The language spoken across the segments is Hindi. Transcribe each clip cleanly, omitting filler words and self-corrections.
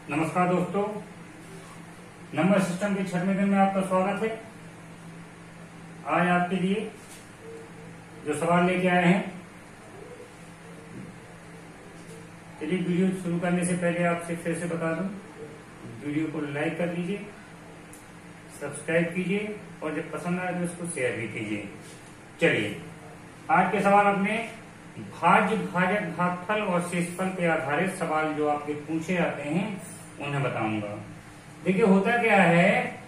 नमस्कार दोस्तों, नंबर सिस्टम के 6वें दिन में आपका स्वागत है। आज आपके लिए जो सवाल लेके आए हैं, चलिए वीडियो शुरू करने से पहले आपसे फिर से बता दूं, वीडियो को लाइक कर लीजिए, सब्सक्राइब कीजिए और जब पसंद आए तो इसको शेयर भी कीजिए। चलिए आज के सवाल अपने भाज्य, भाजक, भागफल और शेषफल पे आधारित सवाल जो आपके पूछे जाते हैं उन्हें बताऊंगा। देखिए होता क्या है,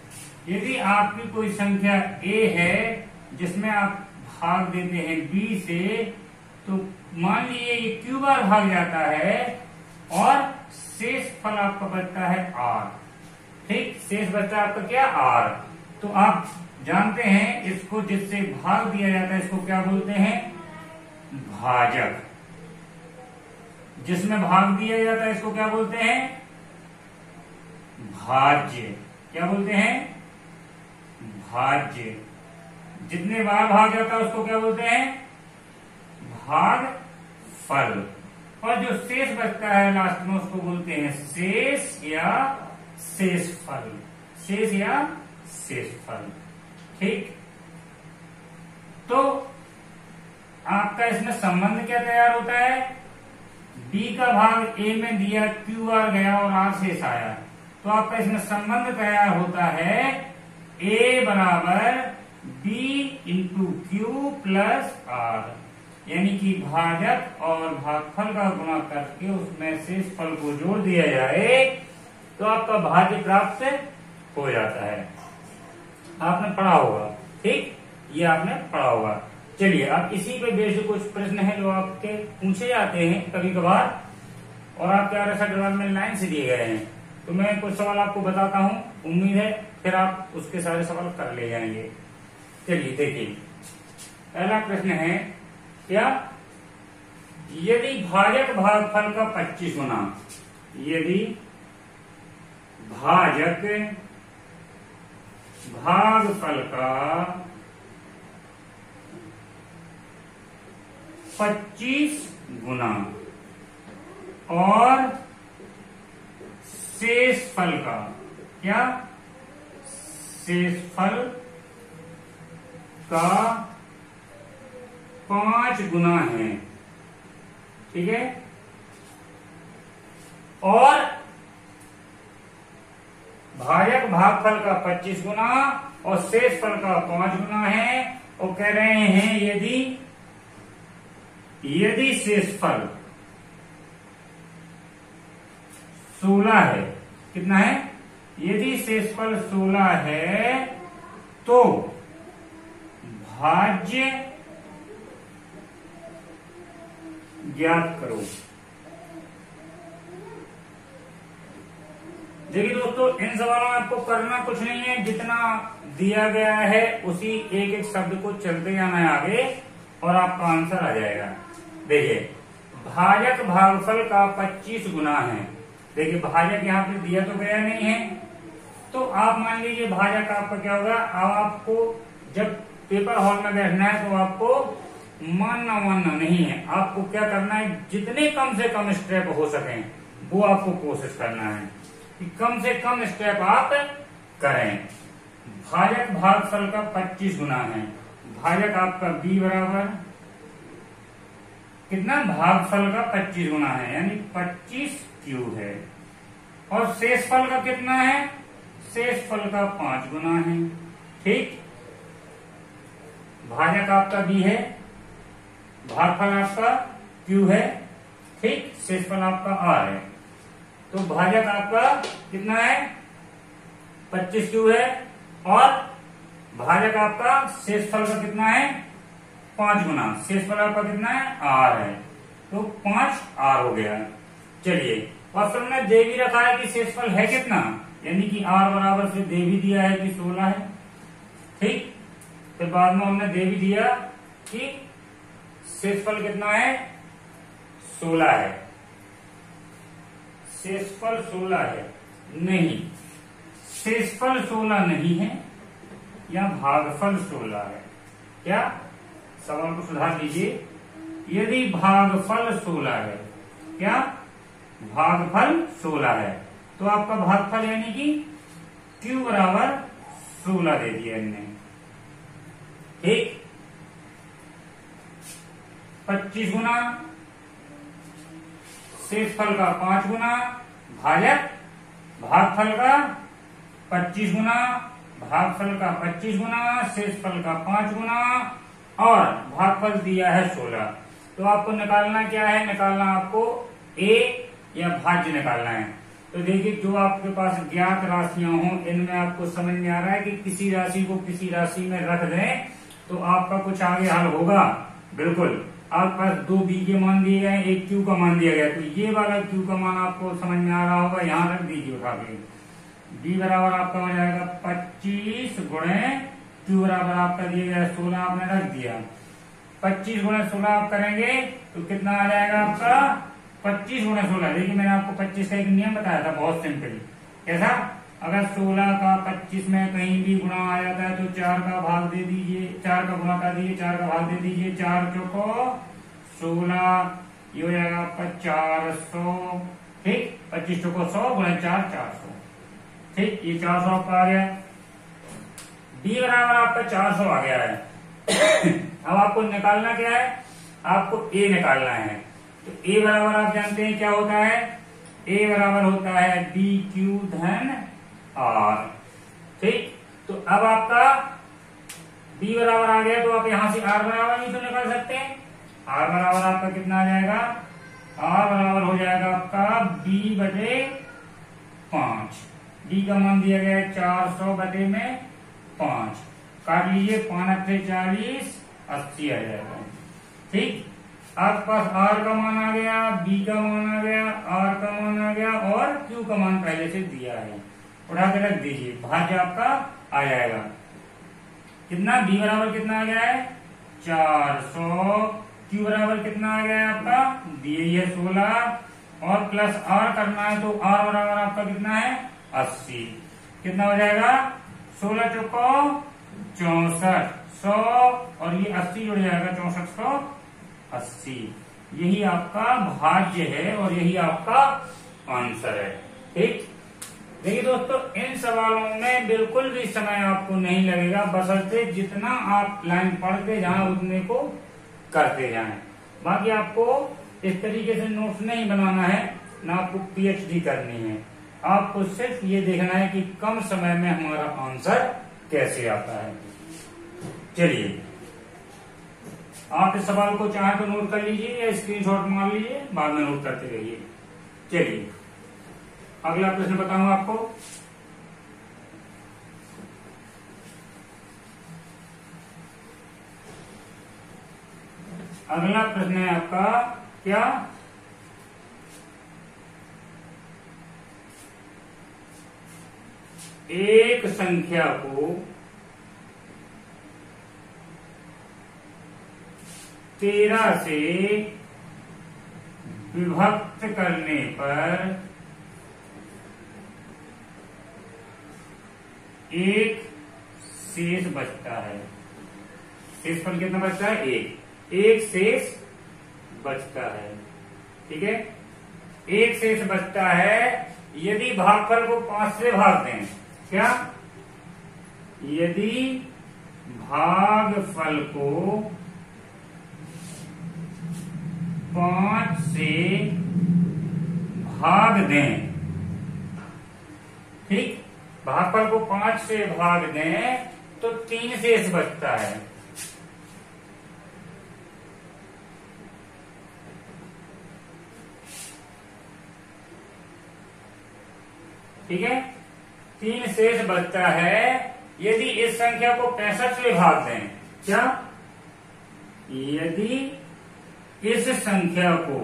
यदि आपकी कोई संख्या a है जिसमें आप भाग देते हैं b से, तो मान लीजिए ये q बार भाग जाता है और शेष फल आपका बचता है r। ठीक, शेष बचता है आपका क्या, r। तो आप जानते हैं इसको जिससे भाग दिया जाता है इसको क्या बोलते हैं, भाजक। जिसमें भाग दिया जाता है इसको क्या बोलते हैं, भाज्य। क्या बोलते हैं, भाज्य। जितने बार भाग जाता है उसको क्या बोलते हैं, भागफल। और जो शेष बचता है लास्ट में उसको बोलते हैं शेष या शेषफल। शेष या शेषफल। ठीक, तो आपका इसमें संबंध क्या तैयार होता है, b का भाग a में दिया, q बार गया और r शेष आया, तो आपका इसमें संबंध तैयार होता है a बराबर b into Q plus r, यानी कि भाजक और भागफल का गुणा करके उसमें शेष फल को जोड़ दिया जाए तो आपका भाज्य प्राप्त हो जाता है। आपने पढ़ा होगा, ठीक, ये आपने पढ़ा होगा। चलिए अब इसी पे बेस्ड कुछ प्रश्न है जो आपके पूछे जाते हैं कभी कभार और आपके आरएसआई डेवलपमेंट लाइन से दिए गए हैं, तो मैं कुछ सवाल आपको बताता हूं, उम्मीद है फिर आप उसके सारे सवाल कर ले जाएंगे। चलिए देखिए, पहला प्रश्न है क्या, यदि भाजक भागफल का 25 गुना, यदि भाजक भागफल का 25 गुना और शेषफल का क्या, शेषफल का 5 गुना है, ठीक है, और भाजक भागफल का 25 गुना और शेषफल का 5 गुना है, और कह रहे हैं यदि शेषफल 16 है, कितना है, यदि शेषफल 16 है तो भाज्य ज्ञात करो। देखिए दोस्तों, इन सवालों में आपको करना कुछ नहीं है, जितना दिया गया है उसी एक एक शब्द को चलते जाना है आगे और आपका आंसर आ जाएगा। देखिए भाजक भागफल का 25 गुना है। देखिए भाजक यहाँ पे दिया तो गया नहीं है, तो आप मान लीजिए भाजक आपका क्या होगा। अब आपको जब पेपर हॉल में बैठना है तो आपको मानना नहीं है, आपको क्या करना है, जितने कम से कम स्टेप हो सके वो आपको कोशिश करना है कि कम से कम स्टेप आप करें। भाजक भागफल का 25 गुना है, भाजक आपका b बराबर कितना, भागफल का 25 गुना है यानी 25 क्यू है, और शेषफल का कितना है, शेषफल का 5 गुना है। ठीक, भाजक आपका b है, भागफल आपका q है, ठीक, शेषफल आपका r है, तो भाजक आपका कितना है, 25 क्यू है, और भाजक आपका शेषफल का कितना है, 5 गुना, शेषफल आपका कितना है, r है, तो 5 r हो गया। चलिए ऑप्शन में दे भी रखा है कि शेषफल है कितना, यानी कि r बराबर से दे भी दिया है कि 16 है, ठीक, फिर बाद में हमने दे भी दिया कि शेषफल कितना है, 16 है। शेषफल 16 है, नहीं, शेषफल 16 नहीं है, या भागफल 16 है। क्या, सवाल को सुधार लीजिए, यदि भागफल 16 है, क्या भागफल 16 है तो आपका भागफल यानी कि Q बराबर 16 दे दिया इनने। ठीक, 25 गुना शेषफल का 5 गुना भाजक भागफल का 25 गुना, भागफल का 25 गुना, शेषफल का 5 गुना और भागफल दिया है 16। तो आपको निकालना क्या है? निकालना आपको a या भाज्य निकालना है। तो देखिए, जो आपके पास ज्ञात राशियां हों, इनमें आपको समझ में आ रहा है कि किसी राशि को किसी राशि में रख दें तो आपका कुछ आगे हल होगा। बिल्कुल, आपके पास 2 b के मान दिए गए, एक q का मान दिया गया, तो ये वाला q का मान आपको समझ में आ रहा होगा, यहाँ रख दीजिए उठा के। b बराबर आपका हो जाएगा 25 गुणे q बराबर आपका दिया गया 16, आपने रख दिया। 25 गुणे 16 आप करेंगे तो कितना आ जाएगा आपका? 25 गुणे 16। देखिए, मैंने आपको 25 का एक नियम बताया था, बहुत सिंपल। कैसा? अगर 16 का 25 में कहीं भी गुणा आ जाता है तो 4 का भाग दे दीजिए, 4 का गुणा कर दीजिए, 4 का भाग दे दीजिए, 4 चौको 16, ये हो जाएगा आपका 400। ठीक, 25 चौको 100 गुणे 4 400। ठीक, ये 400 आपका आ गया। b बराबर आपका 400 आ गया है। अब आपको निकालना क्या है? आपको a निकालना है। तो a बराबर आप जानते हैं क्या होता है? a बराबर होता है BQ धन R। ठीक, तो अब आपका b बराबर आ गया, तो आप यहां से r बराबर भी तो निकाल सकते हैं। r बराबर आपका कितना आ जाएगा? r बराबर हो जाएगा आपका b बटे 5। b का मान दिया गया है 400 बटे में 5, काट लीजिए, 5 से 40 80 आ जाएगा। ठीक, आपके पास r का मान आ गया, b का मान आ गया, r का मान आ गया और q का मान पहले से दिया है, उठा के रख दीजिए, भाज्य आपका आ जाएगा। कितना? b बराबर कितना आ गया है? 400। q बराबर कितना आ गया है आपका? दिए ही 16 और प्लस r करना है, तो r बराबर आपका कितना है? 80। कितना हो जाएगा? 16 चौको 64, 100 और ये 80 जुड़ जाएगा, 6480। यही आपका भाज्य है और यही आपका आंसर है। ठीक, देखिए दोस्तों, इन सवालों में बिल्कुल भी समय आपको नहीं लगेगा, बशर्ते जितना आप लाइन पढ़ते जाएं उतने को करते जाएं। बाकी आपको इस तरीके से नोट्स नहीं बनाना है, ना आपको PhD करनी है। आपको सिर्फ ये देखना है कि कम समय में हमारा आंसर कैसे आता है। चलिए, आप इस सवाल को चाहे तो नोट कर लीजिए या स्क्रीनशॉट मार लीजिए, बाद में नोट करते रहिए। चलिए, अगला प्रश्न बताऊंगा आपको। अगला प्रश्न है आपका क्या? एक संख्या को 13 से विभक्त करने पर एक शेष बचता है। शेषफल कितना बचता है? एक शेष बचता है। ठीक है, एक शेष बचता है यदि भागफल को 5 से भाग दें। क्या? यदि भागफल को 5 से भाग दें। ठीक, भागफल को 5 से भाग दें तो 3 शेष बचता है। ठीक है, 3 शेष बचता है यदि इस संख्या को 65 से भाग दें। क्या? यदि इस संख्या को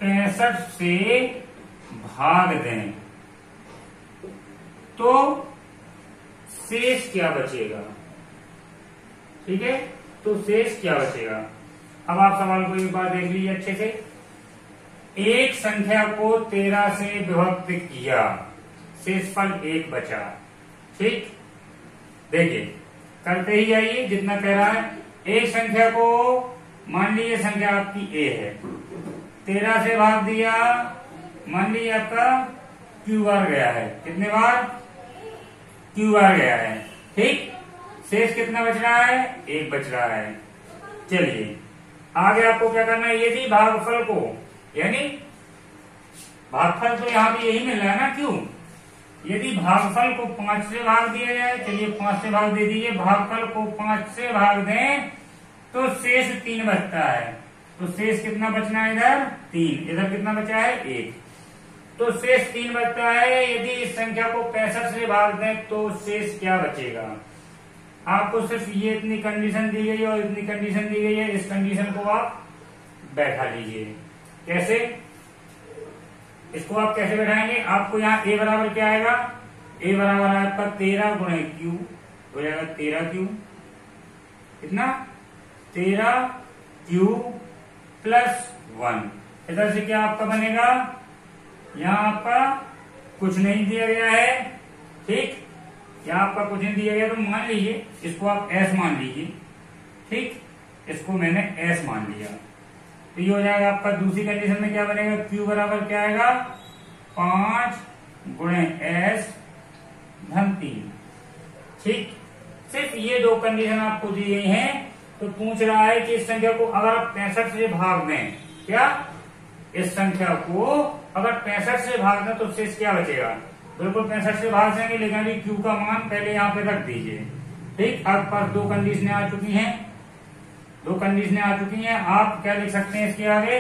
65 से भाग दें तो शेष क्या बचेगा? ठीक है, तो शेष क्या बचेगा? अब आप सवाल को एक बार देख लीजिए अच्छे से। एक संख्या को 13 से विभक्त किया, शेषफल 1 बचा। ठीक, देखिए करते ही जाइए जितना कह रहा है। एक संख्या को, मान लीजिए संख्या आपकी a है, 13 से भाग दिया, मान लीजिए आपका क्यू बार गया है, कितने बार? क्यू बार गया है। ठीक, शेष कितना बच रहा है? 1 बच रहा है। चलिए आगे आपको क्या करना है, यदि भागफल को, यानी भागफल तो यहाँ पे यही मिल रहा है ना क्यों, यदि भागफल को 5 से भाग दिया जाए, चलिए 5 से भाग दे दीजिए, भागफल को 5 से भाग दें तो शेष 3 बचता है। तो शेष कितना बचना है इधर? 3। इधर कितना बचा है? 1। तो शेष 3 बचता है। यदि इस संख्या को 65 से भाग दें तो शेष क्या बचेगा? आपको सिर्फ ये इतनी कंडीशन दी गई है और इतनी कंडीशन दी गई है, इस कंडीशन को आप बैठा लीजिए। कैसे? इसको आप कैसे बैठाएंगे? आपको यहाँ a बराबर क्या आएगा? a बराबर आपका 13 गुणे क्यू हो जाएगा 13 क्यू, कितना? 13 क्यू प्लस 1। इधर से क्या आपका बनेगा? यहाँ आपका कुछ नहीं दिया गया है, ठीक, यहाँ आपका कुछ नहीं दिया गया तो मान लीजिए इसको आप s मान लीजिए। ठीक, इसको मैंने s मान लिया तो ये हो जाएगा आपका। दूसरी कंडीशन में क्या बनेगा? q बराबर क्या आएगा? 5 गुणे s धन 3। ठीक, सिर्फ ये 2 कंडीशन आपको दी गई हैं। तो पूछ रहा है कि इस संख्या को अगर आप 65 से भाग दें, क्या इस संख्या को अगर 65 से भाग दें तो शेष क्या बचेगा? बिल्कुल 65 से भाग देंगे, लेकिन अभी क्यू का मान पहले यहाँ पे रख दीजिए। ठीक, आपके पास 2 कंडीशनें आ चुकी हैं, 2 कंडीशनें आ चुकी हैं। आप क्या लिख सकते हैं इसके आगे?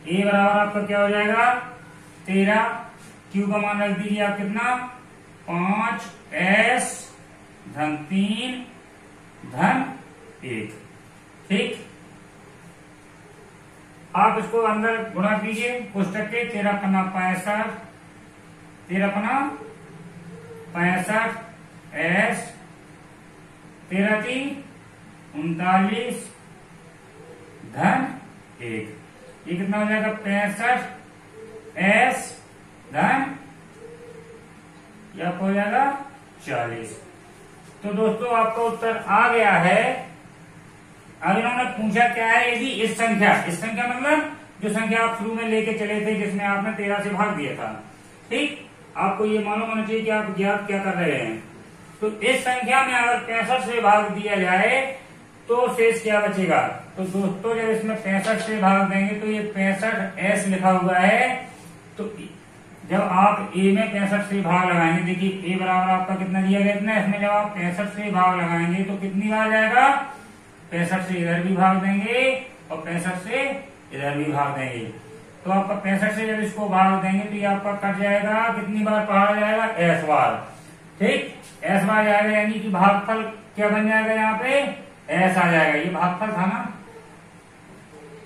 ए बराबर आपका क्या हो जाएगा? 13, क्यू का मान रख दीजिए आप कितना? 5s धन 3 धन 1। ठीक, आप इसको अंदर गुणा कीजिए कोष्टक के। 13 पन्ना 65, 13 पन्ना 65 s, 13 3 39 धन 1। ये कितना हो जाएगा? 65 s धन, यह हो जाएगा 40। तो दोस्तों आपका उत्तर आ गया है। अब इन्होंने पूछा क्या है? यदि इस संख्या मतलब जो संख्या आप शुरू में लेके चले थे जिसमें आपने 13 से भाग दिया था, ठीक, आपको ये मालूम होना चाहिए कि आप ज्ञात क्या कर रहे हैं। तो इस संख्या में अगर 65 से भाग दिया जाए तो शेष क्या बचेगा? तो दोस्तों जब इसमें 65 से भाग देंगे तो ये 65s लिखा हुआ है। तो जब आप a में 65 से भाग लगाएंगे, देखिए a बराबर आपका कितना दिया गया इतना, इसमें जब आप 65 से भाग लगाएंगे तो कितनी बार जाएगा? 65 से इधर भी भाग देंगे और 65 से इधर भी भाग देंगे। तो आपका 65 से जब इसको भाग देंगे तो ये आपका कट जाएगा, कितनी बार पढ़ा जाएगा? s बार। ठीक, s बार जाएगा, यानी कि भागफल क्या बन जाएगा? यहाँ पे s आ जाएगा। ये भागफल था ना,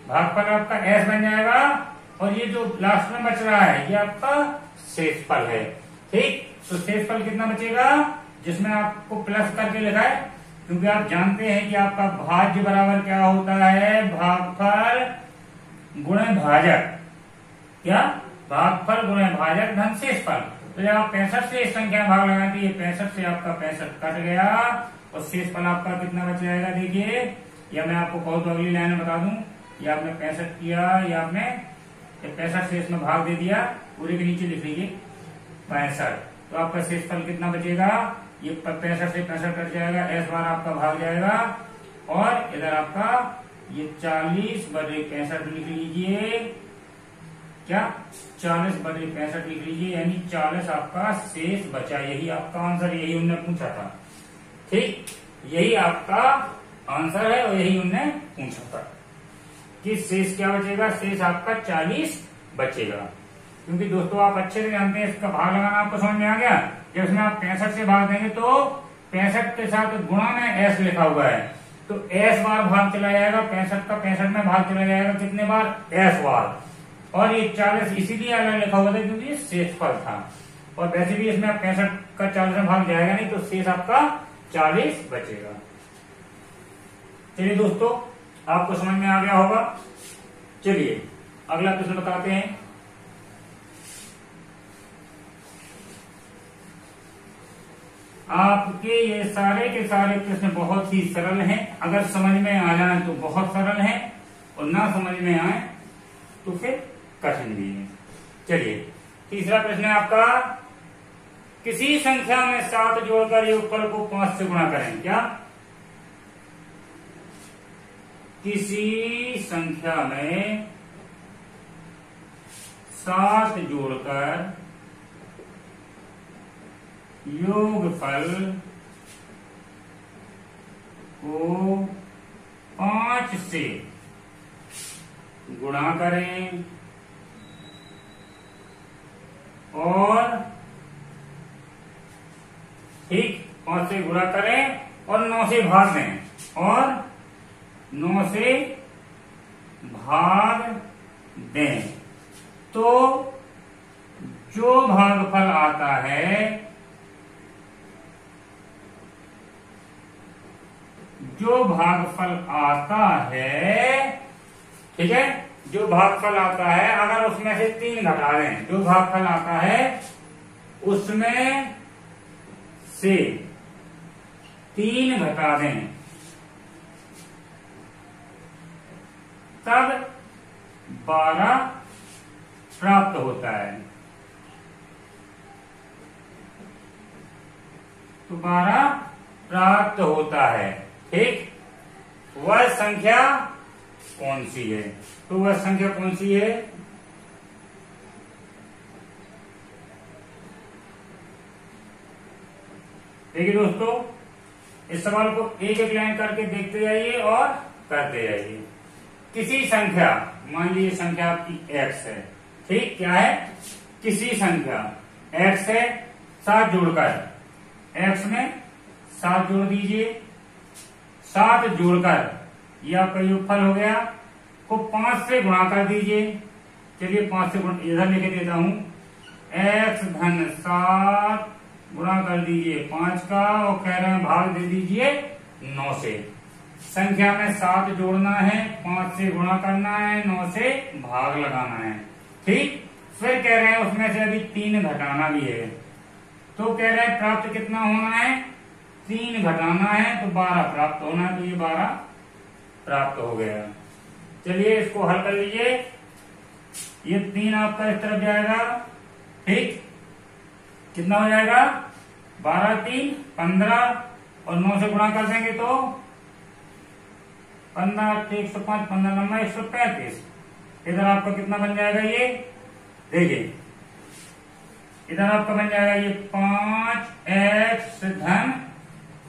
भागफल आपका s बन जाएगा। और ये जो लास्ट में बच रहा है ये आपका शेषफल है। ठीक, तो शेषफल कितना बचेगा? जिसमें आपको प्लस करके लिखा है, क्योंकि आप जानते हैं कि आपका भाज्य बराबर क्या होता है? भागफल गुणे भाजक। क्या? भागफल गुणे भाजक धन शेषफल। तो जब आप 65 से इस संख्या में भाग लगाए तो ये 65 से आपका 65 कट गया और शेषफल आपका कितना बच जाएगा? देखिए, या मैं आपको बहुत अगली लाइन में बता दूं, ये आपने 65 किया, या आपने 65 से इसमें भाग दे दिया, पूरे के नीचे लिख लीजिए 65। तो आपका शेषफल कितना बचेगा? ये 65 से 65 कट जाएगा, s बार आपका भाग जाएगा और इधर आपका ये 40/65 लिख लीजिए। क्या? 40/65 लिख लीजिए, यानी 40 आपका शेष बचा। यही आपका आंसर, यही उनने पूछा था। ठीक, यही आपका आंसर है और यही उनने पूछा था कि शेष क्या बचेगा? शेष आपका 40 बचेगा। क्योंकि दोस्तों आप अच्छे से जानते हैं, इसका भाग लगाना आपको समझ में आ गया। जब इसमें आप 65 से भाग देंगे तो 65 के साथ गुणा में s लिखा हुआ है, तो s बार भाग चला जाएगा, 65 का 65 में भाग चला जाएगा, कितने बार? s बार। और ये 40 इसीलिए अलग लिखा हुआ था क्योंकि ये शेषफल था। और वैसे भी इसमें आप 65 का 40 में भाग जाएगा नहीं, तो शेष आपका 40 बचेगा। चलिए दोस्तों, आपको समझ में आ गया होगा। चलिए अगला प्रश्न बताते हैं। आपके ये सारे के सारे प्रश्न बहुत ही सरल हैं। अगर समझ में आ जाए तो बहुत सरल है, और ना समझ में आए तो फिर कठिन भी है। चलिए तीसरा प्रश्न है आपका, किसी संख्या में 7 जोड़कर योगफल को 5 से गुणा करें। क्या? किसी संख्या में 7 जोड़कर योगफल को 5 से गुणा करें और ठीक 5 से गुणा करें और 9 से भाग दें और 9 से भाग दें, तो जो भागफल आता है, जो भागफल आता है, ठीक है, जो भागफल आता है अगर उसमें से 3 घटा दें, जो भागफल आता है उसमें से 3 घटा दें, तब 12 प्राप्त होता है। तो 12 प्राप्त होता है। ठीक, वह संख्या कौन सी है? तो वह संख्या कौन सी है? देखिए दोस्तों, इस सवाल को एक एक लाइन करके देखते जाइए और करते जाइए। किसी संख्या, मान लीजिए संख्या आपकी x है, ठीक, क्या है? किसी संख्या x है, 7 जोड़कर x में 7 जोड़ दीजिए, 7 जोड़कर ये आपका योगफल हो गया, को 5 से गुणा कर दीजिए। चलिए 5 से इधर लिख देता हूं, x धन 7 गुणा कर दीजिए 5 का और कह रहे हैं भाग दे दीजिए 9 से। संख्या में 7 जोड़ना है, 5 से गुणा करना है, 9 से भाग लगाना है। ठीक, फिर कह रहे हैं उसमें से अभी 3 घटाना भी है, तो कह रहे हैं प्राप्त कितना होना है? 3 घटाना है तो 12 प्राप्त होना है, तो ये 12 प्राप्त हो गया। चलिए इसको हल कर लीजिए, ये 3 आपका इस तरफ जाएगा, ठीक, कितना हो जाएगा? 12 3 15 और 9 से गुणा कर देंगे तो 15 105, 15 नंबर 135। इधर आपका कितना बन जाएगा? ये देखिए इधर आपका बन जाएगा ये 5x धन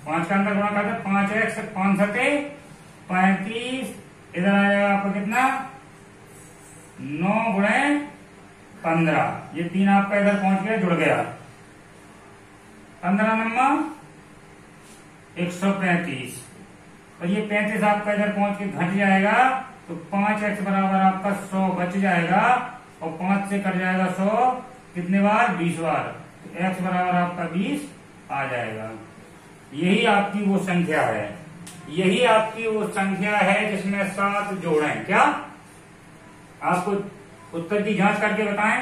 5 का अंदर गुणा करते 5x 5 सते 35। इधर आ जाएगा आपका कितना? 9 गुणे 15, ये 3 आपका इधर पहुंच गया, जुड़ गया। 15 नंबर 135 और ये 35 आपका इधर पहुंच के घट जाएगा, तो 5x बराबर आपका 100 बच जाएगा और 5 से कट जाएगा 100, कितने बार? 20 बार, तो x बराबर आपका 20 आ जाएगा। यही आपकी वो संख्या है, यही आपकी वो संख्या है जिसमें 7 जोड़े। क्या आपको उत्तर की जांच करके बताएं?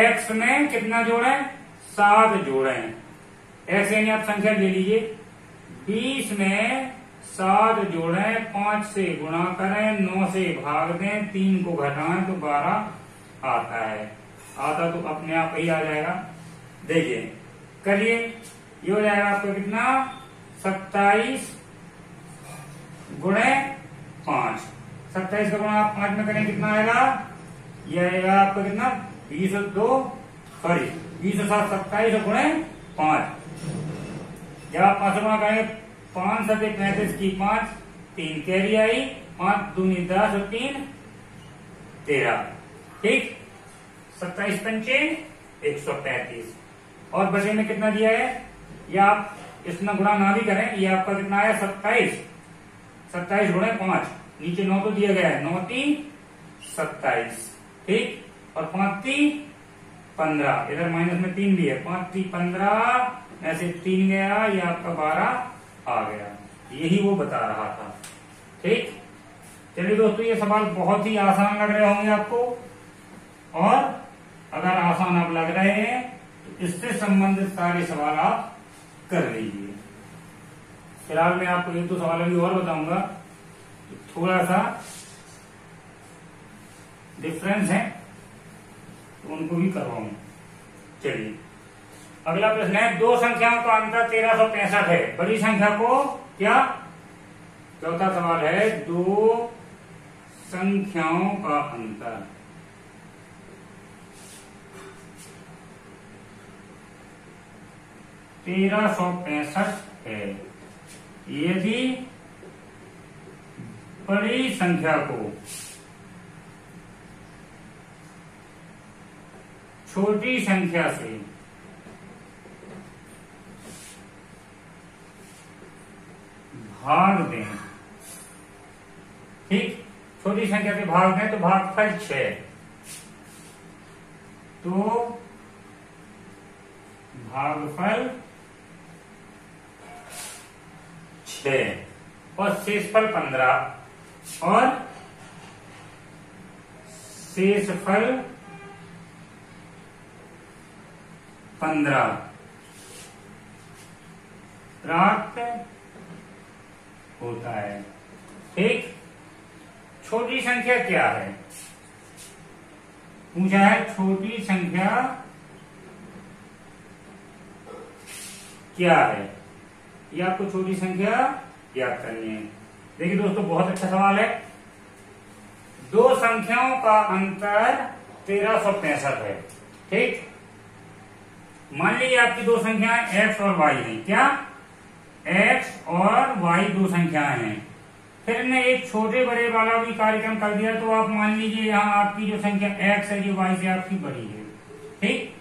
x में कितना जोड़े? 7 जोड़े। x यानी आप संख्या ले लीजिए, 20 में 7 जोड़े, 5 से गुणा करें, 9 से भाग दें, 3 को घटाएं तो 12 आता है। आता तो अपने आप ही आ जाएगा। देखिए करिए, ये हो जाएगा आपको कितना? 27 गुणे 5। 27 का गुणा आप 5 में करें कितना आएगा? ये आएगा आपका कितना? 20 और 27 गुणे 5। जब आप 5 गुणा करेंगे 5 सते 35 की 5, 3 कैरी आई, 5 दूनी 10 और 3 13। ठीक, 27 पंचे 135 और बचे में कितना दिया है? या आप इसमें गुणा ना भी करें, ये आपका कितना आया? 27 गुणे 5, नीचे 9 तो दिया गया है, 9 3 27। ठीक, और 5 3 15, इधर माइनस में 3 भी है, 5 3 15, ऐसे 3 गया, ये आपका 12 आ गया। यही वो बता रहा था। ठीक, चलिए दोस्तों, ये सवाल बहुत ही आसान लग रहे होंगे आपको, और अगर आसान आप लग रहे हैं तो इससे संबंधित सारे सवाल आप कर लीजिए। फिलहाल मैं आपको 1-2 सवालों की और बताऊंगा, थोड़ा सा डिफरेंस है तो उनको भी करवाऊं। चलिए अगला प्रश्न है, दो संख्याओं का अंतर 1365 है, बड़ी संख्या को क्या। चौथा सवाल है, दो संख्याओं का अंतर 1365 है, यदि बड़ी संख्या को छोटी संख्या से भाग दें, ठीक, छोटी संख्या से भाग दें तो भागफल 6, तो भागफल 6 और शेषफल 15 और शेषफल 15 प्राप्त होता है। ठीक, छोटी संख्या क्या है पूछा है, छोटी संख्या क्या है, ये आपको छोटी संख्या याद करनी है। देखिए दोस्तों बहुत अच्छा सवाल है। दो संख्याओं का अंतर 1365 है, ठीक। मान लीजिए आपकी दो संख्याएं x और y हैं, क्या x और y दो संख्याएं हैं, फिर ने एक छोटे बड़े वाला भी कार्यक्रम कर दिया, तो आप मान लीजिए यहाँ आपकी जो संख्या x है ये y से आपकी बड़ी है, ठीक।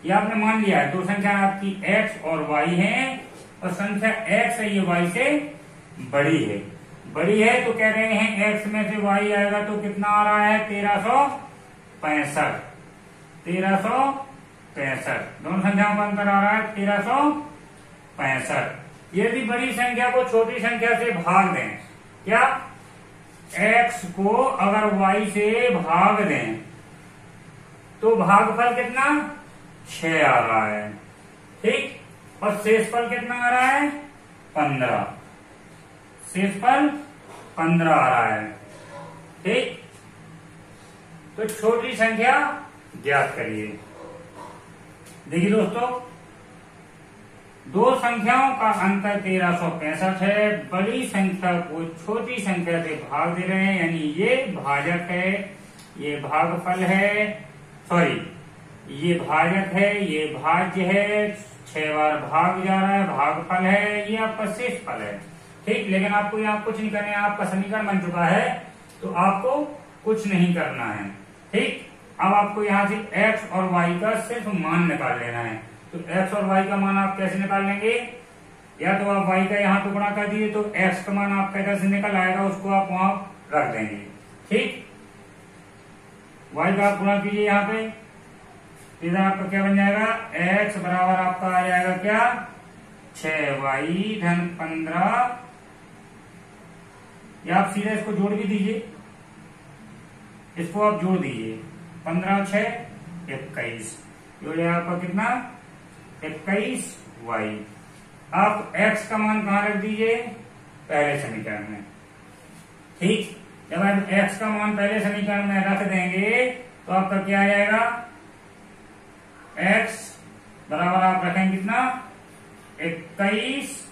ये आपने मान लिया है, दो संख्या आपकी x और y हैं और संख्या x है ये y से बड़ी है। बड़ी है तो कह रहे हैं x में से y आएगा तो कितना आ रहा है 1365। 1365 दोनों संख्याओं का अंतर आ रहा है 1365। यदि बड़ी संख्या को छोटी संख्या से भाग दें, क्या x को अगर y से भाग दें तो भागफल कितना 6 आ रहा है, ठीक। और शेषफल कितना आ रहा है 15, शेषफल 15 आ रहा है, ठीक। तो छोटी संख्या ज्ञात करिए। देखिए दोस्तों दो संख्याओं का अंतर 1365 है, बड़ी संख्या को छोटी संख्या से भाग दे रहे हैं, यानी ये भाजक है, ये भागफल है, सॉरी ये भाजक है, ये भाज्य है, 6 बार भाग जा रहा है, भागफल है, ये आपका शेषफल है, ठीक। लेकिन आपको यहाँ कुछ नहीं करना है, आपका समीकरण बन चुका है तो आपको कुछ नहीं करना है, ठीक। अब आपको यहाँ से x और y का सिर्फ मान निकाल लेना है। तो x और y का मान आप कैसे निकाल लेंगे, या तो आप y का यहाँ टुकड़ा कर दीजिए तो x का मान आपका इधर से निकल आएगा, उसको आप वहां रख देंगे, ठीक। y का आप गुणा कीजिए यहाँ पे, इधर आपका क्या बन जाएगा, x बराबर आपका आ जाएगा क्या 6y धन 15, या आप सीधे इसको जोड़ भी दीजिए, इसको आप जोड़ दीजिए, 15 6 21, जो है आपका कितना 21y। आप x का मान कहां रख दीजिए, पहले समीकरण में, ठीक। जब आप x का मान पहले समीकरण में रख देंगे तो आपका क्या आ जाएगा, x बराबर आप रखेंगे कितना 21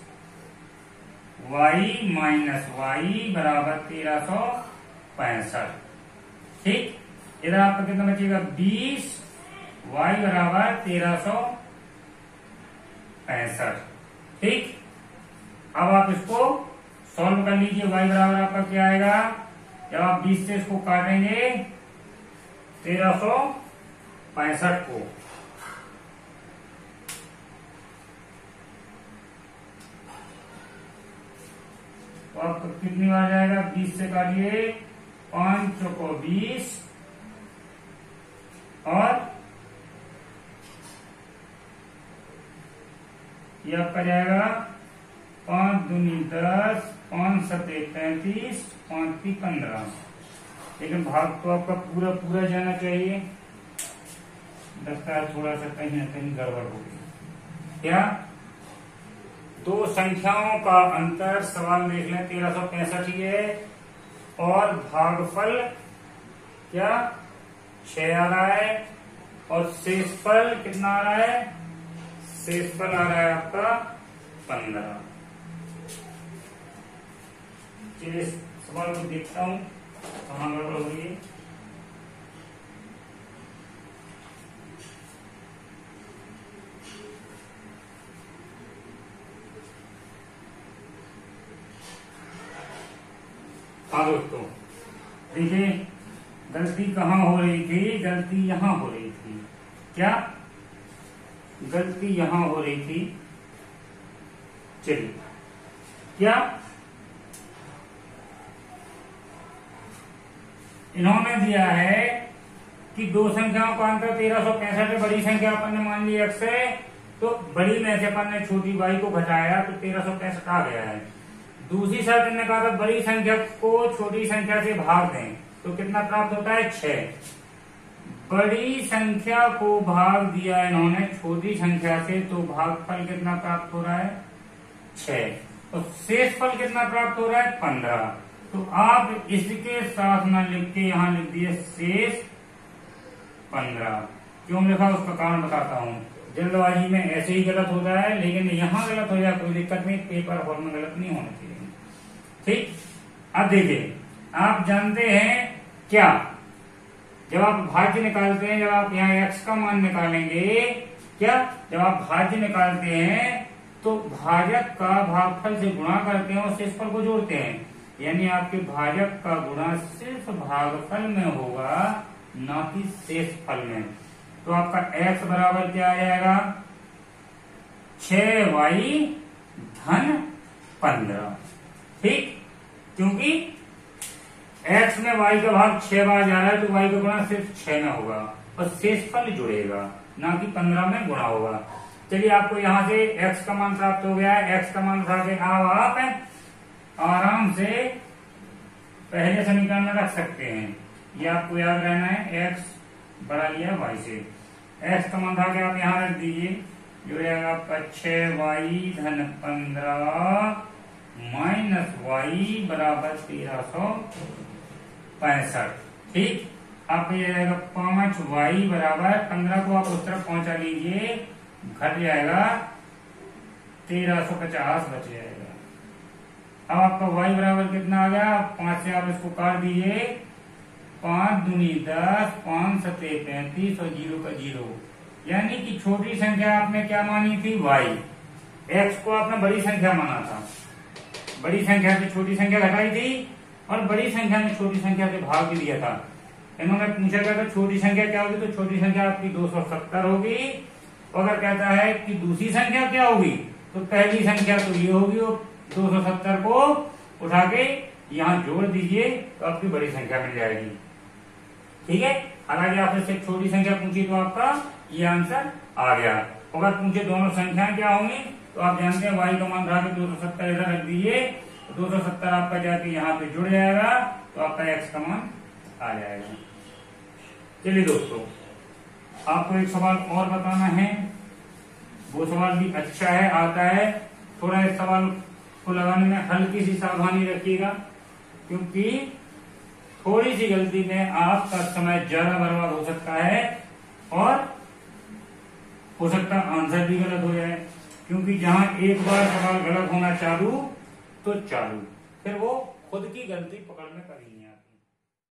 y माइनस y बराबर 1365, ठीक। इधर आपका कितना बचेगा 20 y बराबर 1365, ठीक। अब आप इसको सॉल्व कर लीजिए, y बराबर आपका क्या आएगा, जब आप 20 से इसको काटेंगे 1365 को, तो आपको कितनी बार जाएगा, 20 से काटिए 5 चौको 20 और ये आपका जाएगा 5 दूनी 10, 5 सते 35, 5 की 15। लेकिन भाग तो आपका पूरा पूरा जाना चाहिए, लगता है थोड़ा सा कहीं ना कहीं गड़बड़ हो गई। क्या दो संख्याओं का अंतर, सवाल देख लें 1365 ही है और भागफल क्या 6 आ रहा है और शेषफल कितना आ रहा है? शेषफल आ रहा है आपका 15। चलिए सवाल को देखता हूं कहां गड़बड़ हो रही है। हाँ दोस्तों, देखिए गलती कहाँ हो रही थी? गलती यहां हो रही थी। क्या गलती यहां हो रही थी? चलिए, क्या इन्होंने दिया है कि दो संख्याओं का अंतर 1365 है, बड़ी संख्या अपन ने मान ली x है, तो बड़ी में से अपन ने छोटी y को घटाया तो 1365 आ गया है। दूसरी शर्त ने कहा था बड़ी संख्या को छोटी संख्या से भाग दें, तो कितना प्राप्त होता है? 6। बड़ी संख्या को भाग दिया इन्होंने छोटी संख्या से, तो भागफल कितना प्राप्त हो रहा है? 6। तो शेषफल कितना प्राप्त हो रहा है? 15। तो आप इसके साथ ना लिख के यहां लिख दिए शेष 15। क्यों लिखा उसका कारण बताता हूं। जल्दबाजी में ऐसे ही गलत होता है, लेकिन यहां गलत हो जाए कोई दिक्कत नहीं, पेपर हॉल में गलत नहीं होना चाहिए। ठीक, अब देखिए, आप जानते हैं क्या, जब आप भाज्य निकालते हैं, जब आप यहाँ x का मान निकालेंगे, क्या जब आप भाज्य निकालते हैं तो भाजक का भागफल से गुणा करते हैं और शेषफल को जोड़ते हैं, यानी आपके भाजक का गुणा सिर्फ भागफल में होगा, ना कि शेषफल में। तो आपका x बराबर क्या आ जाएगा? 6y धन 15। ठीक, क्योंकि x में y का भाग 6 बार जा रहा है, तो y का गुणा सिर्फ 6 में होगा और शेषफल जुड़ेगा, ना कि 15 में गुणा होगा। चलिए, आपको यहां से x का मान प्राप्त हो गया है। x का मान उठा के आप आराम से पहले समीकरण में रख सकते हैं। ये आपको याद रहना है, x बढ़ा लिया y से। x का मान उठा के आप यहां रख दीजिए, जो रहेगा आपका 6y धन 15 माइनस y बराबर 1365। ठीक, आपको ये रहेगा 5y बराबर 15 को आप उस तरफ पहुंचा लीजिए, घट जाएगा 1350 बच जाएगा। अब आपका y बराबर कितना आ गया? 5 से आप इसको काट दीजिए, 5 दूनी 10, 5 सते 35 और 0 का 0, यानी कि छोटी संख्या आपने क्या मानी थी? y। x को आपने बड़ी संख्या माना था, बड़ी संख्या से छोटी संख्या घटाई थी और बड़ी संख्या में छोटी संख्या से भाग भी दिया था। इन्होंने पूछा गया था छोटी संख्या क्या होगी, तो छोटी संख्या आपकी 270 होगी। और अगर कहता है कि दूसरी संख्या क्या होगी, तो पहली संख्या तो ये होगी, और 270 को उठा के यहाँ जोड़ दीजिए तो आपकी बड़ी संख्या मिल जाएगी। ठीक है, हालांकि आपसे छोटी संख्या पूछी तो आपका ये आंसर आ गया। अगर पूछे दोनों संख्याएं क्या होंगी, तो आप जानते हैं y का मान उठा के 270 इधर रख दीजिए, 270 आपका जाके यहाँ पे जुड़ जाएगा, तो आपका x का मान आ जाएगा। चलिए दोस्तों, आपको एक सवाल और बताना है, वो सवाल भी अच्छा है, आता है। थोड़ा इस सवाल को लगाने में हल्की सी सावधानी रखिएगा, क्योंकि थोड़ी सी गलती में आपका समय ज्यादा बर्बाद हो सकता है और हो सकता आंसर भी गलत हो जाए। क्योंकि जहां एक बार सवाल गलत होना चालू, तो चालू, फिर वो खुद की गलती पकड़ में करेंगे आप।